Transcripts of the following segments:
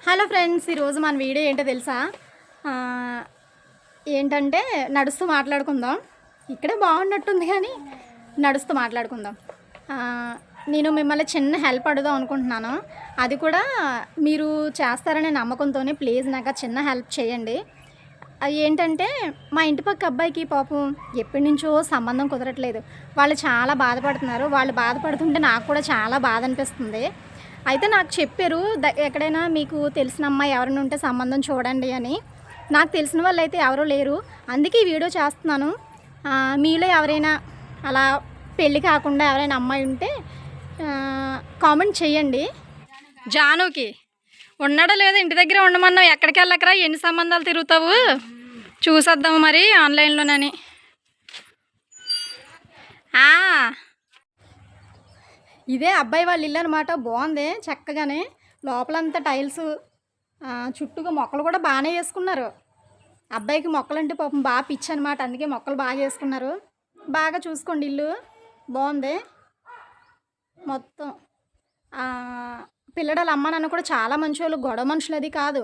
Hello friends, ఈరోజు మన video ఏంటో తెలుసా? ఏంటంటే నడుస్తూ మాట్లాడుకుందాం. ఇక్కడే బాగున్నట్టుంది కానీ నడుస్తూ మాట్లాడుకుందాం. నేను మిమ్మల్ని చిన్న హెల్ప్ అడుగుదాం అనుకుంటున్నాను. అది కూడా మీరు చేస్తారనే నమ్మకంతోనే ప్లీజ్ నాకు చిన్న హెల్ప్ చేయండి. అది ఏంటంటే మా ఇంటి పక్క అబ్బాయికి పాపం ఎప్పటి నుంచో సంబంధం కుదరట్లేదు. వాళ్ళు చాలా బాధపడుతున్నారు. వాళ్ళు బాధపడుతుంటే నాకు కూడా చాలా బాధ అనిపిస్తుంది. అయితే నాకు చెప్పారు, ఎక్కడైనా మీకు తెలిసిన అమ్మాయి ఎవరైనా ఉంటే సంబంధం చూడండి అని. నాకు తెలిసిన వాళ్ళు అయితే ఎవరూ లేరు, అందుకే ఈ వీడియో చేస్తున్నాను. మీలో ఎవరైనా అలా పెళ్ళి కాకుండా ఎవరైనా అమ్మాయి ఉంటే కామెంట్ చేయండి. జానుకి ఉన్నాడో లేదో, ఇంటి దగ్గర ఉండమన్నావు, ఎక్కడికి వెళ్ళకరా, ఎన్ని సంబంధాలు తిరుగుతావు, చూసేద్దాము మరి ఆన్లైన్లోనని. ఇదే అబ్బాయి వాళ్ళ ఇల్లు అనమాట. బాగుంది చక్కగానే, లోపలంతా టైల్స్, చుట్టూగా మొక్కలు కూడా బాగానే వేసుకున్నారు. అబ్బాయికి మొక్కలు అంటే పాపం బాగా పిచ్చి అనమాట, అందుకే మొక్కలు బాగా వేసుకున్నారు. బాగా చూసుకోండి, ఇల్లు బాగుంది మొత్తం. పిల్లడాల అమ్మ నాన్న కూడా చాలా మంచోళ్ళు, గొడవ మనుషులు అది కాదు,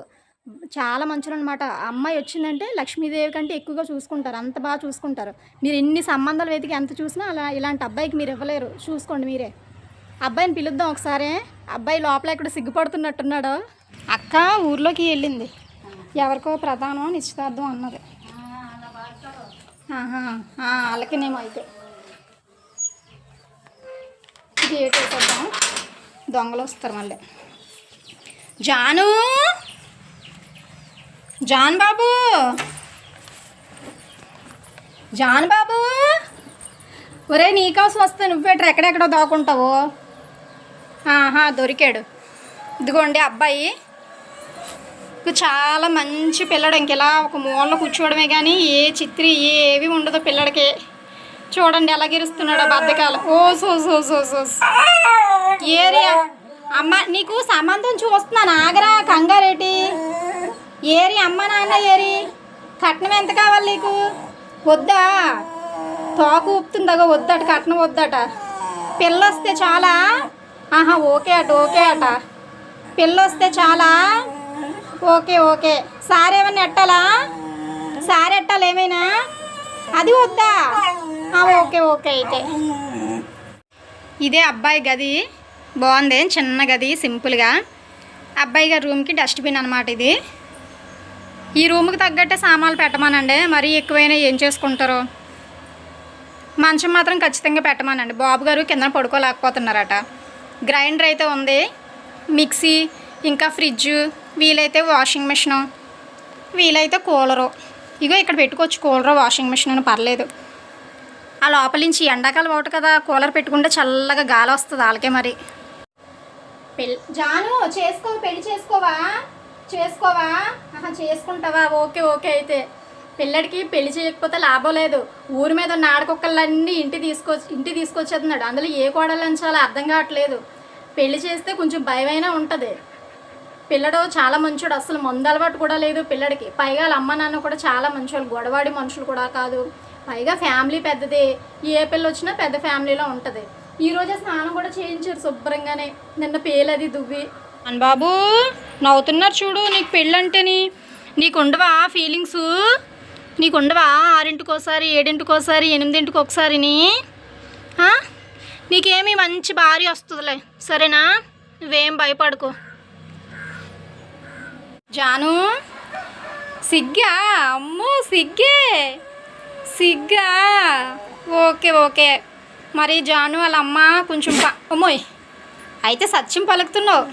చాలా మంచులు అనమాట. అమ్మాయి వచ్చిందంటే లక్ష్మీదేవి కంటే ఎక్కువగా చూసుకుంటారు, అంత బాగా చూసుకుంటారు. మీరు ఎన్ని సంబంధాలు వెతికి ఎంత చూసినా అలా ఇలాంటి అబ్బాయికి మీరు ఇవ్వలేరు. చూసుకోండి మీరే. అబ్బాయిని పిలుద్దాం ఒకసారి. అబ్బాయి లోపల ఎక్కడ సిగ్గుపడుతున్నట్టున్నాడు. అక్క ఊర్లోకి వెళ్ళింది, ఎవరికో ప్రధానం నిశ్చితార్థం అన్నది. వాళ్ళకినేమో అయితే గేట్ వేసేద్దాం, దొంగలు వస్తారు మళ్ళీ. జాను, జాన్ బాబు, జాన్ బాబు, ఒరే నీకోసం వస్తే నువ్వేటర్ ఎక్కడెక్కడో దాక్కుంటావు. దొరికాడు. ఇదిగోండి అబ్బాయి, చాలా మంచి పిల్లడు. ఇంకెలా ఒక మూలలో కూర్చోవడమే కానీ ఏ చిత్రి ఏవి ఉండదు పిల్లడికి. చూడండి ఎలా గిరుస్తున్నాడు బద్దకాలు. ఓ సో ఏరియా అమ్మ, నీకు సంబంధం చూస్తున్నాను, ఆగరా, కంగారేటి. ఏరి అమ్మ నాన్న ఏరి, కట్నం ఎంత కావాలి నీకు? వద్దా? తోక ఊపుతుందగో, వద్దట కట్నం, వద్దట. పిల్ల వస్తే చాలా. ఓకే అట. పిల్ల వస్తే చాలా. ఓకే. సారీ ఏమన్నా ఎట్టాలా? సారీ ఎట్టాలి ఏమైనా? అది వద్దా? ఓకే అయితే. ఇదే అబ్బాయి గది, బాగుంది, చిన్న గది, సింపుల్గా. అబ్బాయి గారి రూమ్కి డస్ట్బిన్ అనమాట ఇది. ఈ రూమ్కి తగ్గట్టే సామాన్లు పెట్టమానండి, మరీ ఎక్కువైనా ఏం చేసుకుంటారు. మంచం మాత్రం ఖచ్చితంగా పెట్టమానండి. బాబు గారు కింద పడుకోలేకపోతున్నారట. గ్రైండర్ అయితే ఉంది, మిక్సీ, ఇంకా ఫ్రిడ్జ్, వీలైతే వాషింగ్ మిషను, వీలైతే కూలరు. ఇగో ఇక్కడ పెట్టుకోవచ్చు కూలరు, వాషింగ్ మిషన్ అని పర్లేదు. ఆ లోపల నుంచి ఎండాకాలం ఒకటి కదా, కూలర్ పెట్టుకుంటే చల్లగా గాలి వస్తుంది వాళ్ళకే. మరి జాను పెళ్ళి చేసుకోవా? చేసుకుంటావా? ఓకే అయితే. పిల్లడికి పెళ్లి చేయకపోతే లాభం లేదు. ఊరి మీద ఉన్న ఆడకొక్కలన్నీ ఇంటి తీసుకొచ్చేస్తున్నాడు. అందులో ఏ కోడలు అంచాలో అర్థం కావట్లేదు. పెళ్లి చేస్తే కొంచెం భయమైనా ఉంటుంది. పిల్లడు చాలా మంచోడు, అసలు మందు అలవాటు కూడా లేదు పిల్లడికి. పైగా వాళ్ళ అమ్మ నాన్న కూడా చాలా మంచోళ్ళు, గొడవాడి మనుషులు కూడా కాదు. పైగా ఫ్యామిలీ పెద్దది, ఏ పిల్ల వచ్చినా పెద్ద ఫ్యామిలీలో ఉంటుంది. ఈరోజే స్నానం కూడా చేయించారు శుభ్రంగానే, నిన్న పేలది దువ్వి. అని బాబు నవ్వుతున్నారు చూడు. నీకు పెళ్ళంటేని నీకు ఉండవా ఫీలింగ్స్? నీకు ఉండవా 6ంటికి ఒకసారి, 7ంటికి ఒకసారి, 8ంటికి ఒకసారిని? నీకేమీ మంచి భార్య వస్తుందిలే, సరేనా? నువ్వేం భయపడుకో. జాను సిగ్గా? అమ్మో సిగ్గా. ఓకే. మరి జాను వాళ్ళ అమ్మ కొంచెం అమ్మోయ్ అయితే సత్యం పలుకుతున్నావు.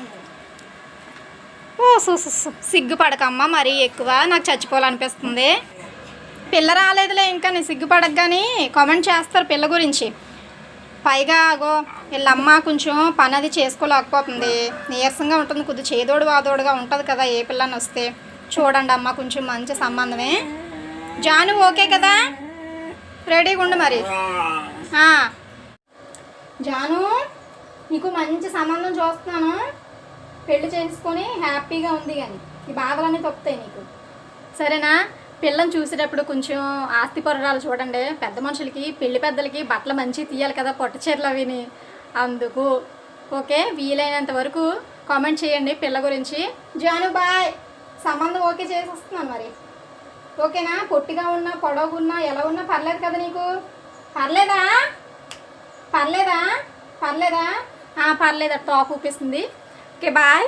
సిగ్గుపడకమ్మా మరీ ఎక్కువ, నాకు చచ్చిపోవాలనిపిస్తుంది. పిల్ల రాలేదులే ఇంకా, నేను సిగ్గుపడక కానీ కామెంట్ చేస్తారు పిల్ల గురించి. పైగా వీళ్ళమ్మ కొంచెం పని అది చేసుకోలేకపోతుంది, నీరసంగా ఉంటుంది, కొద్దిగా చేదోడు వాదోడుగా ఉంటుంది కదా ఏ పిల్లని వస్తే. చూడండి అమ్మ, కొంచెం మంచి సంబంధమే. జాను ఓకే కదా? రెడీగా ఉండు మరి. జాను నీకు మంచి సంబంధం చూస్తున్నాను, పెళ్లి చేసుకొని హ్యాపీగా ఉంది. కానీ ఈ బాధలన్నీ తప్పుతాయి నీకు, సరేనా? పిల్లని చూసేటప్పుడు కొంచెం ఆస్తి పరురాలు చూడండి. పెద్ద మనుషులకి, పెళ్లి పెద్దలకి బట్టలు మంచి తీయాలి కదా, పొట్ట చీరలు అవిని. అందుకు ఓకే, వీలైనంత వరకు కామెంట్ చేయండి పిల్ల గురించి. జాను బాయ్. సంబంధం ఓకే చేసి వస్తున్నాను మరి. ఓకేనా? పొట్టిగా ఉన్నా పొడవున్నా ఎలా ఉన్నా పర్లేదు కదా నీకు? పర్లేదా? పర్లేదా? పర్లేదా? పర్లేదు. టాక్ ఊపిస్తుంది. Okay bye.